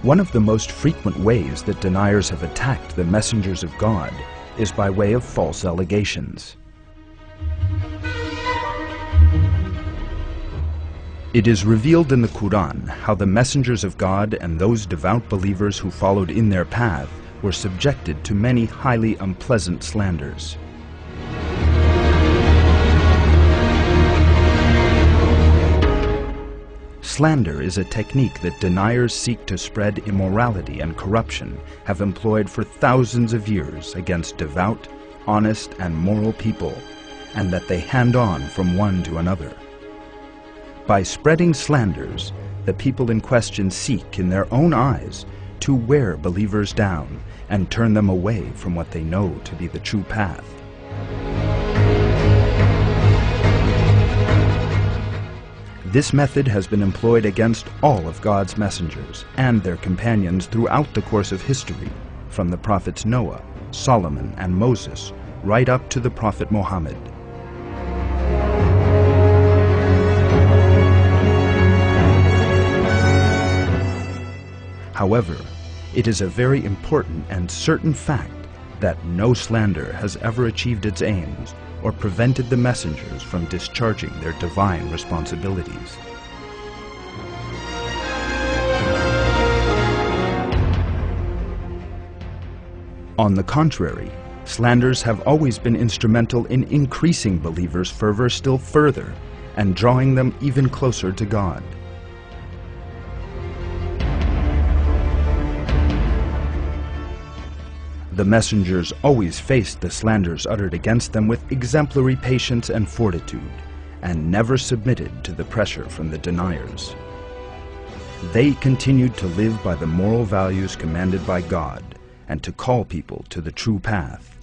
One of the most frequent ways that deniers have attacked the messengers of God is by way of false allegations. It is revealed in the Quran how the messengers of God and those devout believers who followed in their path were subjected to many highly unpleasant slanders. Slander is a technique that deniers seek to spread immorality and corruption have employed for thousands of years against devout, honest, and moral people, and that they hand on from one to another. By spreading slanders, the people in question seek, in their own eyes, to wear believers down and turn them away from what they know to be the true path. This method has been employed against all of God's messengers and their companions throughout the course of history, from the prophets Noah, Solomon, and Moses, right up to the prophet Muhammad. However, it is a very important and certain fact that no slander has ever achieved its aims or prevented the messengers from discharging their divine responsibilities. On the contrary, slanders have always been instrumental in increasing believers' fervor still further and drawing them even closer to God. The messengers always faced the slanders uttered against them with exemplary patience and fortitude, and never submitted to the pressure from the deniers. They continued to live by the moral values commanded by God, and to call people to the true path.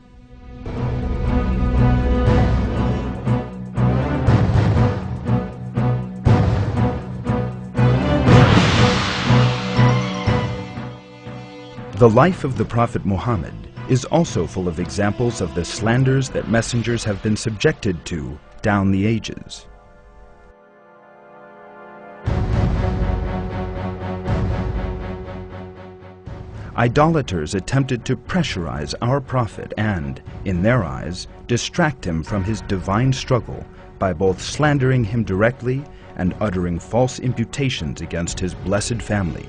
The life of the Prophet Muhammad is also full of examples of the slanders that messengers have been subjected to down the ages. Idolaters attempted to pressurize our prophet and, in their eyes, distract him from his divine struggle by both slandering him directly and uttering false imputations against his blessed family.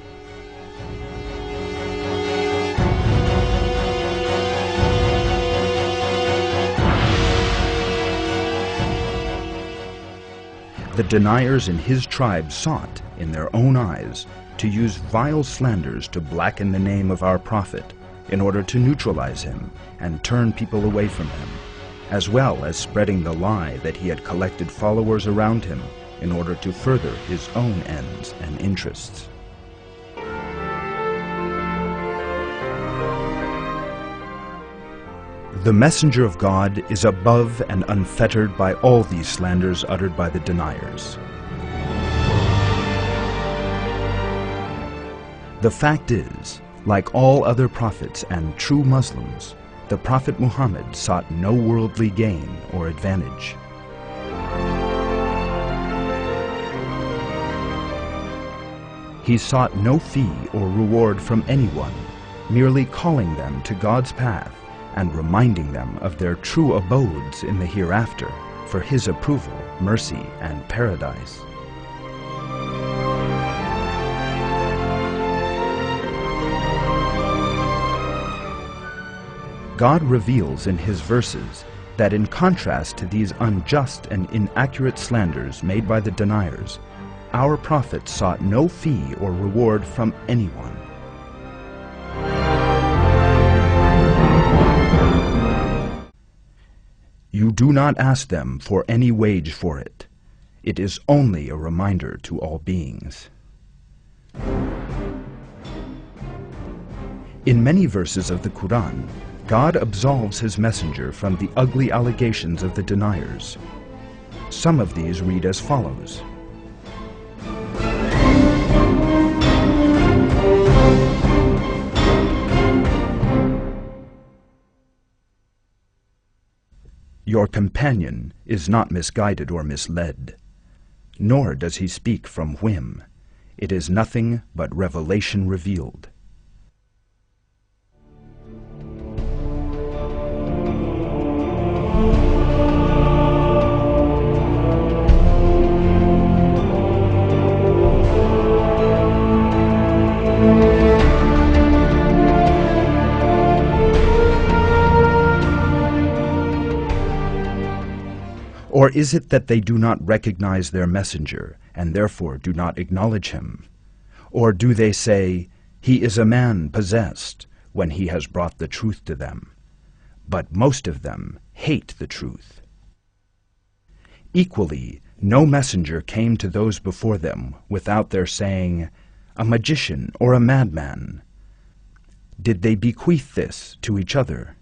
The deniers in his tribe sought, in their own eyes, to use vile slanders to blacken the name of our prophet in order to neutralize him and turn people away from him, as well as spreading the lie that he had collected followers around him in order to further his own ends and interests. The messenger of God is above and unfettered by all these slanders uttered by the deniers. The fact is, like all other prophets and true Muslims, the Prophet Muhammad sought no worldly gain or advantage. He sought no fee or reward from anyone, merely calling them to God's path and reminding them of their true abodes in the hereafter for His approval, mercy, and paradise. God reveals in His verses that in contrast to these unjust and inaccurate slanders made by the deniers, our prophet sought no fee or reward from anyone. You do not ask them for any wage for it. It is only a reminder to all beings. In many verses of the Quran, God absolves His messenger from the ugly allegations of the deniers. Some of these read as follows. Your companion is not misguided or misled, nor does he speak from whim. It is nothing but revelation revealed. Or is it that they do not recognize their messenger, and therefore do not acknowledge him? Or do they say, "He is a man possessed," when he has brought the truth to them? But most of them hate the truth. Equally, no messenger came to those before them without their saying, "A magician or a madman." Did they bequeath this to each other?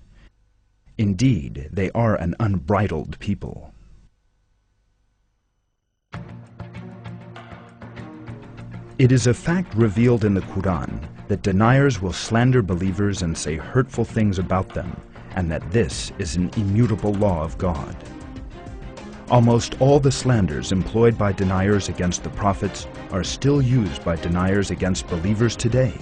Indeed, they are an unbridled people. It is a fact revealed in the Quran that deniers will slander believers and say hurtful things about them, and that this is an immutable law of God. Almost all the slanders employed by deniers against the prophets are still used by deniers against believers today.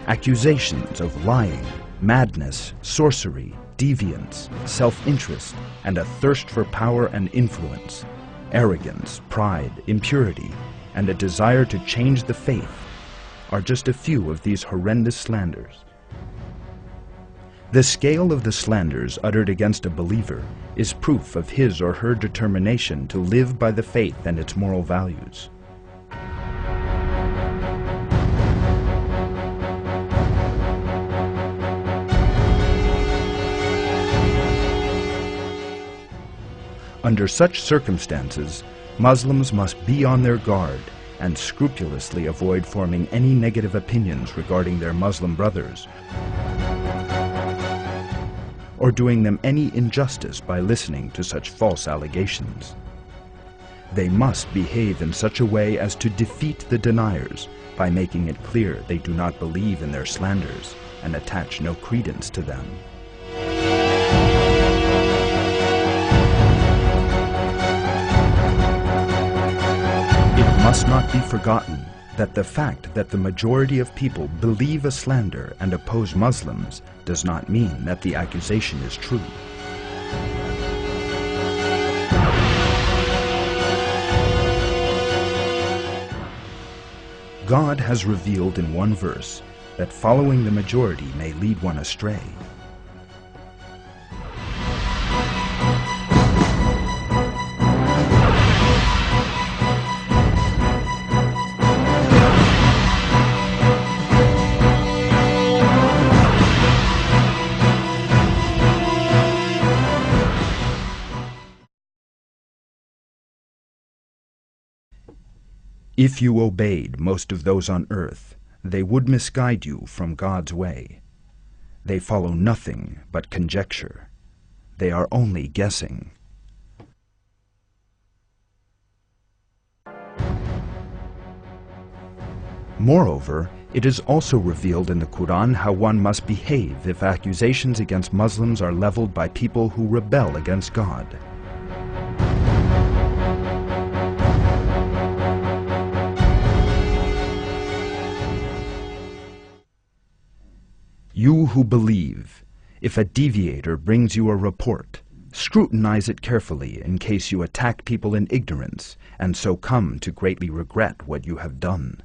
Accusations of lying, madness, sorcery, deviance, self-interest, and a thirst for power and influence, arrogance, pride, impurity, and a desire to change the faith are just a few of these horrendous slanders. The scale of the slanders uttered against a believer is proof of his or her determination to live by the faith and its moral values. Under such circumstances, Muslims must be on their guard and scrupulously avoid forming any negative opinions regarding their Muslim brothers, or doing them any injustice by listening to such false allegations. They must behave in such a way as to defeat the deniers by making it clear they do not believe in their slanders and attach no credence to them. It must not be forgotten that the fact that the majority of people believe a slander and oppose Muslims does not mean that the accusation is true. God has revealed in one verse that following the majority may lead one astray. If you obeyed most of those on earth, they would misguide you from God's way. They follow nothing but conjecture. They are only guessing. Moreover, it is also revealed in the Quran how one must behave if accusations against Muslims are leveled by people who rebel against God. You who believe, if a deviator brings you a report, scrutinize it carefully in case you attack people in ignorance and so come to greatly regret what you have done.